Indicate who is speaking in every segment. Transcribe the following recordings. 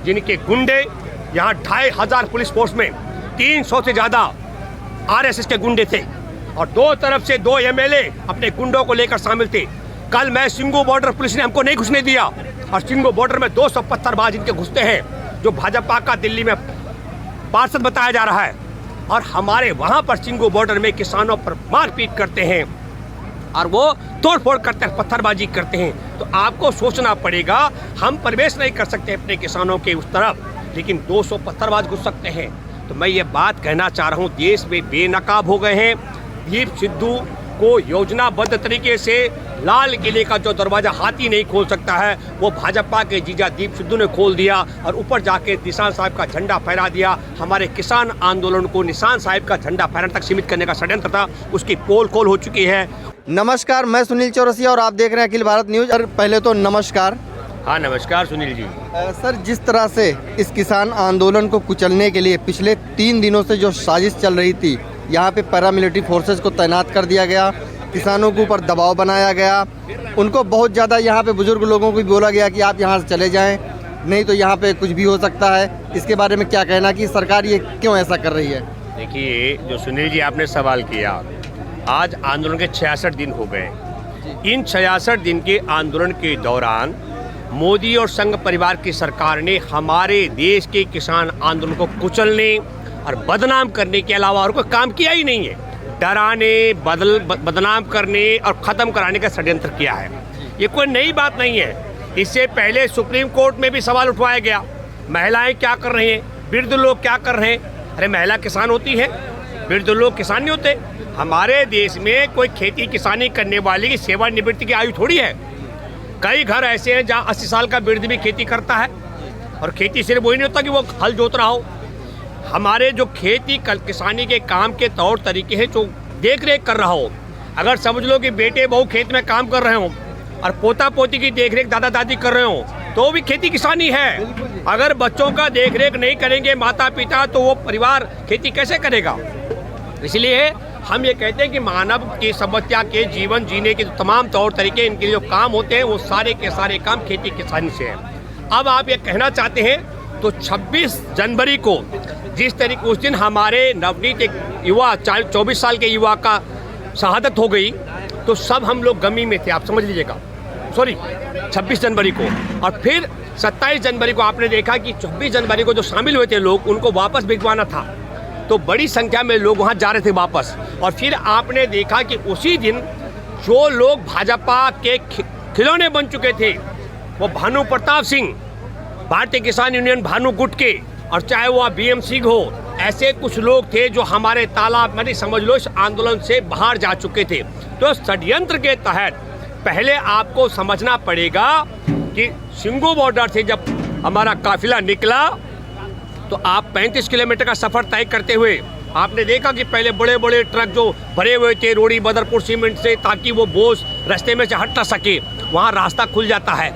Speaker 1: जिनके गुंडे यहाँ 2500 पुलिस फोर्स में 300 से ज़्यादा आरएसएस के गुंडे थे और दो तरफ से 2 एमएलए अपने गुंडों को लेकर शामिल थे। कल मैं सिंगू बॉर्डर पुलिस ने हमको नहीं घुसने दिया और सिंगू बॉर्डर में 200 पत्थरबाज इनके घुसते हैं जो भाजपा का दिल्ली में पार्षद बताया जा रहा है और हमारे वहाँ पर सिंगू बॉर्डर में किसानों पर मारपीट करते हैं और वो तोड़फोड़ करते हैं, पत्थरबाजी करते हैं। तो आपको सोचना पड़ेगा, हम प्रवेश नहीं कर सकते अपने किसानों के उस तरफ, लेकिन 200 पत्थरबाज घुस सकते हैं। तो मैं ये बात कहना चाह रहा हूँ, देश में बेनकाब हो गए हैं। दीप सिद्धू को योजनाबद्ध तरीके से लाल किले का जो दरवाजा हाथी नहीं खोल सकता है, वो भाजपा के जीजा दीप सिद्धू ने खोल दिया और ऊपर जाके निशान साहब का झंडा फहरा दिया। हमारे किसान आंदोलन को निशान साहब का झंडा फहराने तक सीमित करने का षड्यंत्र था, उसकी पोल खोल हो चुकी है।
Speaker 2: नमस्कार, मैं सुनील चौरसिया और आप देख रहे हैं अखिल भारत न्यूज। और पहले तो नमस्कार।
Speaker 1: हाँ नमस्कार सुनील जी।
Speaker 2: सर, जिस तरह से इस किसान आंदोलन को कुचलने के लिए पिछले 3 दिनों से जो साजिश चल रही थी, यहाँ पे पैरामिलिट्री फोर्सेस को तैनात कर दिया गया, किसानों के ऊपर दबाव बनाया गया, उनको बहुत ज़्यादा यहाँ पे बुजुर्ग लोगों को भी बोला गया कि आप यहाँ से चले जाएं, नहीं तो यहाँ पे कुछ भी हो सकता है। इसके बारे में क्या कहना कि सरकार ये क्यों ऐसा कर रही है?
Speaker 1: देखिए, जो सुनील जी आपने सवाल किया, आज आंदोलन के 66 दिन हो गए। इन 66 दिन के आंदोलन के दौरान मोदी और संघ परिवार की सरकार ने हमारे देश के किसान आंदोलन को कुचलने और बदनाम करने के अलावा और कोई काम किया ही नहीं है। डराने, बदनाम करने और ख़त्म कराने का षड्यंत्र किया है। ये कोई नई बात नहीं है। इससे पहले सुप्रीम कोर्ट में भी सवाल उठवाया गया, महिलाएं क्या कर रही हैं, वृद्ध लोग क्या कर रहे हैं। अरे महिला किसान होती है, वृद्ध लोग किसान नहीं होते। हमारे देश में कोई खेती किसानी करने वाले की सेवानिवृत्ति की आयु थोड़ी है। कई घर ऐसे हैं जहाँ 80 साल का वृद्ध भी खेती करता है और खेती सिर्फ वही नहीं होता कि वो हल जोत रहा हो। हमारे जो खेती किसानी के काम के तौर तरीके हैं, जो देख रेख कर रहा हो। अगर समझ लो कि बेटे बहू खेत में काम कर रहे हो और पोता पोती की देख रेख दादा दादी कर रहे हो, तो भी खेती किसानी है। अगर बच्चों का देख रेख नहीं करेंगे माता पिता, तो वो परिवार खेती कैसे करेगा? इसलिए हम ये कहते हैं कि मानव की समस्या के जीवन जीने के तमाम तौर तरीके, इनके जो काम होते हैं, वो सारे के सारे काम खेती किसानी से हैं। अब आप ये कहना चाहते हैं तो 26 जनवरी को जिस तरीके उस दिन हमारे नवनीत एक युवा 24 साल के युवा का शहादत हो गई, तो सब हम लोग गमी में थे, आप समझ लीजिएगा। सॉरी, 26 जनवरी को। और फिर 27 जनवरी को आपने देखा कि 24 जनवरी को जो शामिल हुए थे लोग, उनको वापस भिजवाना था, तो बड़ी संख्या में लोग वहाँ जा रहे थे वापस। और फिर आपने देखा कि उसी दिन जो लोग भाजपा के खिलौने बन चुके थे, वो भानु प्रताप सिंह, भारतीय किसान यूनियन भानु गुट के, और चाहे वो BM सिंह हो, ऐसे कुछ लोग थे जो हमारे तालाब में समझ लो इस आंदोलन से बाहर जा चुके थे। तो षड्यंत्र के तहत पहले आपको समझना पड़ेगा कि सिंगू बॉर्डर से जब हमारा काफिला निकला, तो आप 35 किलोमीटर का सफ़र तय करते हुए आपने देखा कि पहले बड़े बड़े ट्रक जो भरे हुए थे रोड़ी बदरपुर सीमेंट से, ताकि वो बोझ रास्ते में से हट ना सके, वहाँ रास्ता खुल जाता है।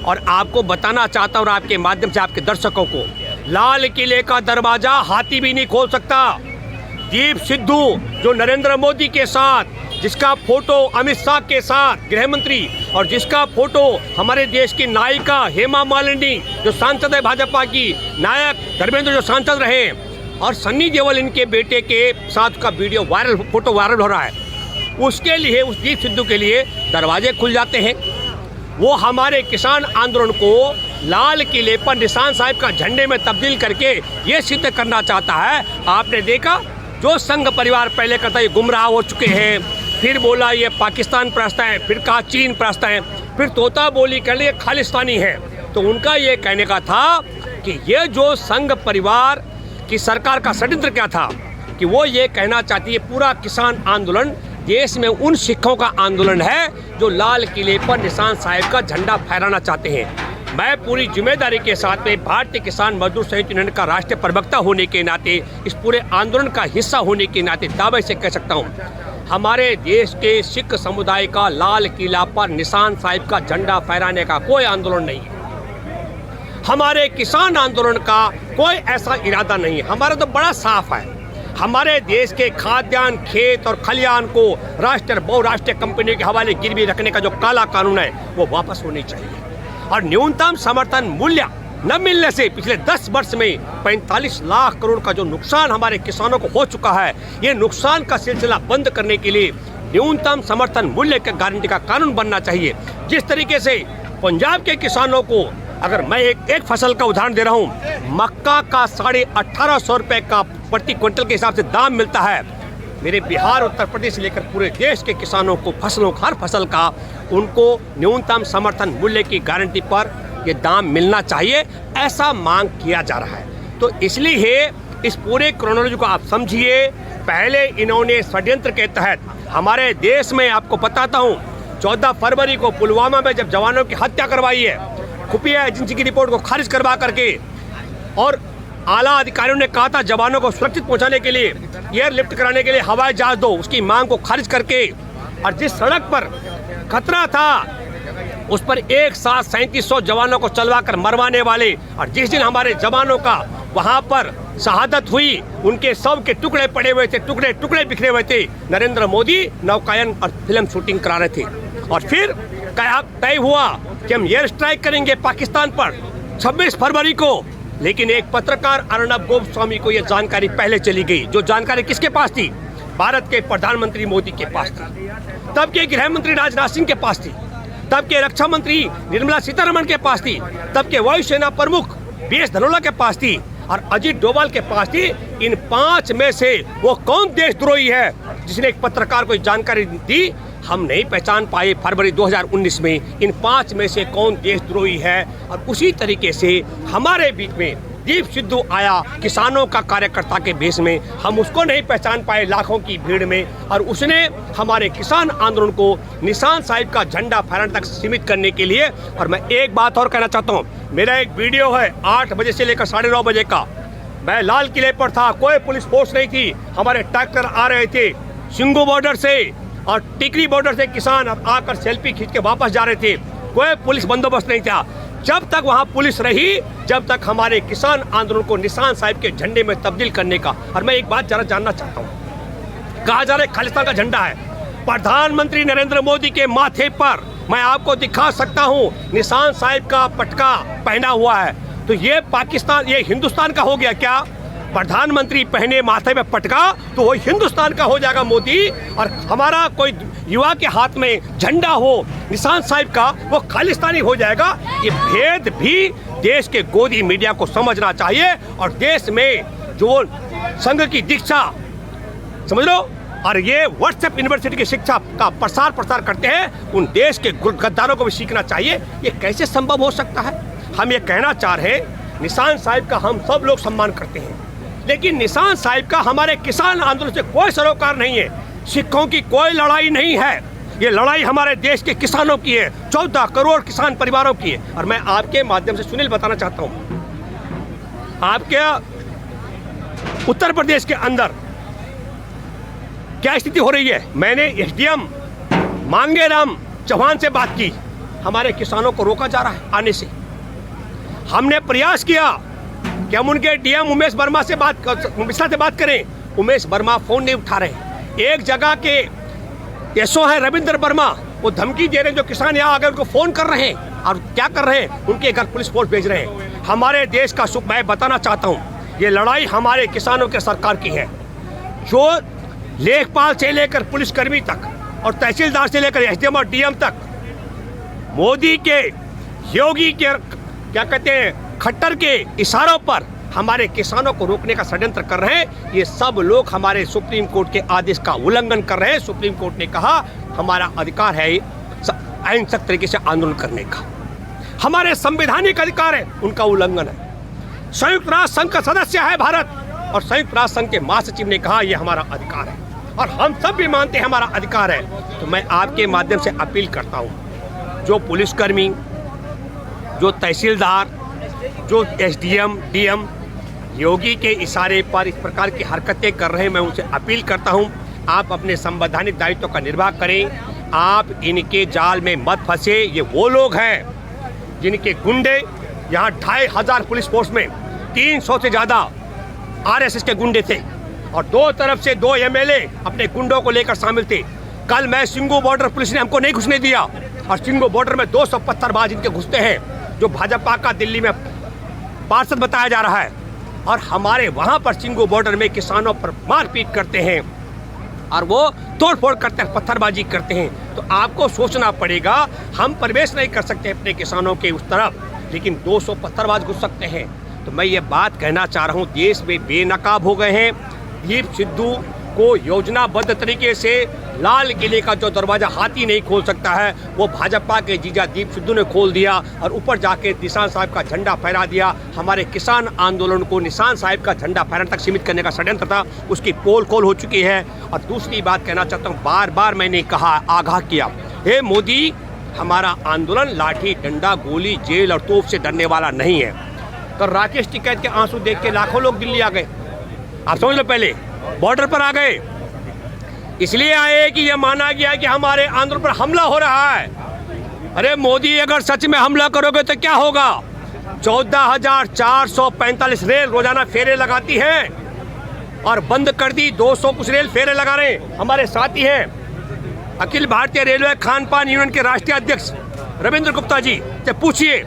Speaker 1: और आपको बताना चाहता हूँ, और आपके माध्यम से आपके दर्शकों को, लाल किले का दरवाजा हाथी भी नहीं खोल सकता। दीप सिद्धू जो नरेंद्र मोदी के साथ, जिसका फोटो अमित शाह के साथ गृह मंत्री, और जिसका फोटो हमारे देश की नायिका हेमा मालिनी जो सांसद है भाजपा की, नायक धर्मेंद्र जो सांसद रहे, और सन्नी देओल इनके बेटे के साथ का वीडियो वायरल, फोटो वायरल हो रहा है, उसके लिए, उस दीप सिद्धू के लिए दरवाजे खुल जाते हैं। वो हमारे किसान आंदोलन को लाल किले पर निशान साहब का झंडे में तब्दील करके ये सिद्ध करना चाहता है। आपने देखा जो संघ परिवार पहले कहता है ये गुमराह हो चुके हैं, फिर बोला ये पाकिस्तान प्रस्त है, फिर कहा चीन प्रस्त है, फिर तोता बोली कर लिए खालिस्तानी है। तो उनका ये कहने का था कि ये जो संघ परिवार की सरकार का षड्यंत्र क्या था कि वो ये कहना चाहती है पूरा किसान आंदोलन देश में उन सिखों का आंदोलन है जो लाल किले पर निशान साहब का झंडा फहराना चाहते हैं। मैं पूरी जिम्मेदारी के साथ में भारतीय किसान मजदूर संयुक्त यूनियन का राष्ट्रीय प्रवक्ता होने के नाते, इस पूरे आंदोलन का हिस्सा होने के नाते दावे से कह सकता हूँ, हमारे देश के सिख समुदाय का लाल किला पर निशान साहब का झंडा फहराने का कोई आंदोलन नहीं है। हमारे किसान आंदोलन का कोई ऐसा इरादा नहीं है। हमारा तो बड़ा साफ है, हमारे देश के खाद्यान्न, खेत और खलियान को राष्ट्रीय और बहुराष्ट्रीय कंपनियों के हवाले गिरवी रखने का जो काला कानून है वो वापस होनी चाहिए, और न्यूनतम समर्थन मूल्य न मिलने से पिछले 10 वर्ष में 45 लाख करोड़ का जो नुकसान हमारे किसानों को हो चुका है, ये नुकसान का सिलसिला बंद करने के लिए न्यूनतम समर्थन मूल्य का गारंटी का कानून बनना चाहिए। जिस तरीके से पंजाब के किसानों को, अगर मैं एक फसल का उदाहरण दे रहा हूँ, मक्का का 1850 रुपये का प्रति क्विंटल के हिसाब से दाम मिलता है, मेरे बिहार, उत्तर प्रदेश से लेकर पूरे देश के किसानों को फसलों, हर फसल का उनको न्यूनतम समर्थन मूल्य की गारंटी पर ये दाम मिलना चाहिए, ऐसा मांग किया जा रहा है। तो इसलिए इस पूरे क्रोनोलॉजी को आप समझिए। पहले इन्होंने षड्यंत्र के तहत हमारे देश में, आपको बताता हूँ, 14 फरवरी को पुलवामा में जब जवानों की हत्या करवाई है, खुफिया एजेंसी की रिपोर्ट को खारिज करवा करके, और आला अधिकारियों ने कहा था जवानों को सुरक्षित पहुंचाने के लिए, एयरलिफ्ट कराने के लिए हवाई जहाज दो, उसकी मांग को खारिज करके, और जिस सड़क पर खतरा था उस पर एक साथ 3700 जवानों को चलवा कर मरवाने वाले, और जिस दिन हमारे जवानों का वहां पर शहादत हुई, उनके शव के टुकड़े पड़े हुए थे, टुकड़े टुकड़े बिखरे हुए थे, नरेंद्र मोदी नौकायन और फिल्म शूटिंग करा रहे थे। और फिर तय हुआ कि हम एयर स्ट्राइक करेंगे पाकिस्तान पर 26 फरवरी को, लेकिन एक पत्रकार अर्नब गोस्वामी को यह जानकारी पहले चली गई। जो जानकारी किसके पास थी? भारत के प्रधानमंत्री मोदी के पास थी, तब के गृह मंत्री राजनाथ सिंह के पास थी, तब के रक्षा मंत्री निर्मला सीतारमण के पास थी, तब के वायुसेना प्रमुख बीएस धनोआ के पास थी, और अजीत डोभाल के पास थी। इन 5 में से वो कौन देशद्रोही है जिसने एक पत्रकार को जानकारी दी? हम नहीं पहचान पाए फरवरी 2019 में इन 5 में से कौन देशद्रोही है। और उसी तरीके से हमारे बीच में दीप सिद्धू आया किसानों का कार्यकर्ता के भेष में, हम उसको नहीं पहचान पाए लाखों की भीड़ में, और उसने हमारे किसान आंदोलन को निशान साहिब का झंडा फहराने तक सीमित करने के लिए। और मैं एक बात और कहना चाहता हूँ, मेरा एक वीडियो है 8 बजे से लेकर 9:30 बजे का, मैं लाल किले पर था, कोई पुलिस फोर्स नहीं थी, हमारे ट्रैक्टर आ रहे थे सिंगू बॉर्डर से और टिकरी बॉर्डर से, किसान आकर सेल्फी खींच के वापस जा रहे थे, कोई पुलिस बंदोबस्त नहीं था। जब तक वहाँ पुलिस रही, जब तक हमारे किसान आंदोलन को निशान साहिब के झंडे में तब्दील करने का। और मैं एक बात जरा जानना चाहता हूँ, कहा जा रहा है खालिस्तान का झंडा है, प्रधानमंत्री नरेंद्र मोदी के माथे पर मैं आपको दिखा सकता हूँ निशान साहिब का पटका पहना हुआ है, तो ये पाकिस्तान, ये हिंदुस्तान का हो गया क्या? प्रधानमंत्री पहने माथे में पटका तो वो हिंदुस्तान का हो जाएगा मोदी, और हमारा कोई युवा के हाथ में झंडा हो निशान साहिब का, वो खालिस्तानी हो जाएगा। ये भेद भी देश के गोदी मीडिया को समझना चाहिए, और देश में जो संघ की दीक्षा, समझ लो, और ये व्हाट्सएप यूनिवर्सिटी की शिक्षा का प्रसार करते हैं, उन देश के गद्दारों को भी सीखना चाहिए। ये कैसे संभव हो सकता है? हम ये कहना चाह रहे हैं, निशान साहिब का हम सब लोग सम्मान करते हैं, लेकिन निशान साहिब का हमारे किसान आंदोलन से कोई सरोकार नहीं है। सिखों की कोई लड़ाई नहीं है, ये लड़ाई हमारे देश के किसानों की है, 14 करोड़ किसान परिवारों की है। और मैं आपके माध्यम से सुनील बताना चाहता हूँ, आपके उत्तर प्रदेश के अंदर क्या स्थिति हो रही है। मैंने एसडीएम मांगेराम चौहान से बात की, हमारे किसानों को रोका जा रहा है आने से। हमने प्रयास किया कि हम उनके डीएम उमेश वर्मा से मिश्रा से बात करें, उमेश वर्मा फोन नहीं उठा रहे। एक जगह के एसओ है रविंद्र वर्मा, वो धमकी दे रहे हैं जो किसान यहाँ आगे उनको फोन कर रहे हैं, और क्या कर रहे हैं, उनके घर पुलिस फोर्स भेज रहे हैं। हमारे देश का सुख मैं बताना चाहता हूँ, ये लड़ाई हमारे किसानों के सरकार की है, जो लेखपाल से लेकर पुलिसकर्मी तक और तहसीलदार से लेकर एसडीएम और डीएम तक मोदी के, योगी के, क्या कहते हैं, खट्टर के इशारों पर हमारे किसानों को रोकने का षड्यंत्र कर रहे हैं। ये सब लोग हमारे सुप्रीम कोर्ट के आदेश का उल्लंघन कर रहे हैं। सुप्रीम कोर्ट ने कहा हमारा अधिकार है अहिंसक तरीके से आंदोलन करने का, हमारे संवैधानिक अधिकार है, उनका उल्लंघन है। संयुक्त राष्ट्र संघ का सदस्य है भारत, और संयुक्त राष्ट्र संघ के महासचिव ने कहा यह हमारा अधिकार है, और हम सब भी मानते हैं हमारा अधिकार है। तो मैं आपके माध्यम से अपील करता हूँ, जो पुलिसकर्मी, जो तहसीलदार, जो एसडीएम डीएम योगी के इशारे पर इस प्रकार की हरकतें कर रहे हैं, मैं उनसे अपील करता हूं, आप अपने संवैधानिक दायित्व का निर्वाह करें, आप इनके जाल में मत फंसे। ये वो लोग हैं जिनके गुंडे यहाँ 2500 पुलिस फोर्स में 300 से ज़्यादा आरएसएस के गुंडे थे, और 2 तरफ से 2 एमएलए अपने गुंडों को लेकर शामिल थे। कल मैं सिंगू बॉर्डर, पुलिस ने हमको नहीं घुसने दिया, और सिंगू बॉर्डर में 200 पत्थरबाज इनके घुसते हैं, जो भाजपा का दिल्ली में पार्षद बताया जा रहा है और हमारे वहाँ पर सिंगू बॉर्डर में किसानों पर मारपीट करते हैं और वो तोड़फोड़ करते हैं, पत्थरबाजी करते हैं। तो आपको सोचना पड़ेगा, हम प्रवेश नहीं कर सकते अपने किसानों के उस तरफ, लेकिन 200 पत्थरबाज घुस सकते हैं। तो मैं ये बात कहना चाह रहा हूँ, देश में बेनकाब हो गए हैं। दीप सिद्धू को योजनाबद्ध तरीके से लाल किले का जो दरवाजा हाथी नहीं खोल सकता है, वो भाजपा के जीजा दीप सिद्धू ने खोल दिया और ऊपर जाके निशान साहब का झंडा फहरा दिया। हमारे किसान आंदोलन को निशान साहब का झंडा फहराने तक सीमित करने का षड्यंत्र था, उसकी पोल खोल हो चुकी है। और दूसरी बात कहना चाहता हूँ, बार बार मैंने कहा, आगाह किया, हे मोदी, हमारा आंदोलन लाठी डंडा गोली जेल और तोप से डरने वाला नहीं है। तो राकेश टिकैत के आंसू देख के लाखों लोग दिल्ली आ गए। आप समझ लो, पहले बॉर्डर पर आ गए, इसलिए आए कि यह माना गया कि हमारे आंदोलन पर हमला हो रहा है। अरे मोदी, अगर सच में हमला करोगे तो क्या होगा? 14,445 रेल रोजाना फेरे लगाती हैं और बंद कर दी 200 कुछ रेल फेरे लगा रहे हैं। हमारे साथी हैं अखिल भारतीय रेलवे खान पान यूनियन के राष्ट्रीय अध्यक्ष रविंद्र गुप्ता जी से पूछिए,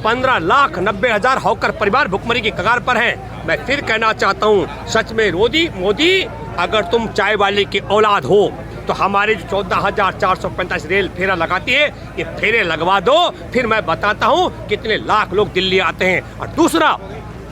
Speaker 1: 15,90,000 हॉकर परिवार भुखमरी की कगार पर हैं। मैं फिर कहना चाहता हूँ, सच में मोदी, अगर तुम चाय वाले की औलाद हो तो हमारे 14,445 रेल फेरा लगाती है, ये फेरे लगवा दो, फिर मैं बताता हूँ कितने लाख लोग दिल्ली आते हैं। और दूसरा,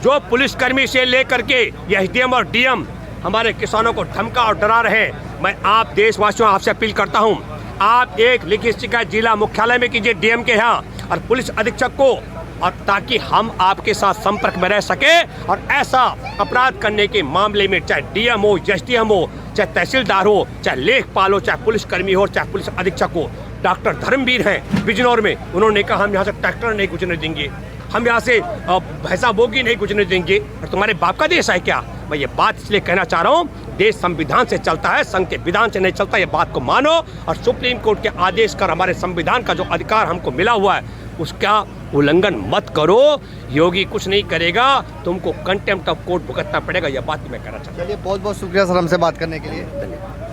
Speaker 1: जो पुलिसकर्मी से लेकर के एसडीएम और डीएम हमारे किसानों को धमका और डरा रहे हैं, मैं आप देशवासियों आपसे अपील करता हूँ, आप एक लिखित शिकायत जिला मुख्यालय में कीजिए डीएम के यहाँ और पुलिस अधीक्षक को, और ताकि हम आपके साथ संपर्क में रह सके और ऐसा अपराध करने के मामले में चाहे डीएम हो, एसडीएम हो, चाहे तहसीलदार हो, चाहे लेखपाल हो, चाहे पुलिसकर्मी हो, चाहे पुलिस अधीक्षक हो। डॉक्टर धर्मवीर हैं बिजनौर में, उन्होंने कहा हम यहाँ से ट्रैक्टर नहीं गुजरने देंगे, हम यहाँ से भैंसा बोगी नहीं गुजरने देंगे। और तुम्हारे बाप का देश है क्या? मैं ये बात इसलिए कहना चाह रहा हूँ, देश संविधान से चलता है, संघ के विधान से नहीं चलता। ये बात को मानो और सुप्रीम कोर्ट के आदेश कर हमारे संविधान का जो अधिकार हमको मिला हुआ है उसका उल्लंघन मत करो। योगी कुछ नहीं करेगा, तुमको कंटेम्प्ट ऑफ कोर्ट भुगतना पड़ेगा। यह बात मैं कहना चाहता हूँ।
Speaker 2: चलिए, बहुत बहुत शुक्रिया सर हमसे बात करने के लिए।
Speaker 1: धन्यवाद।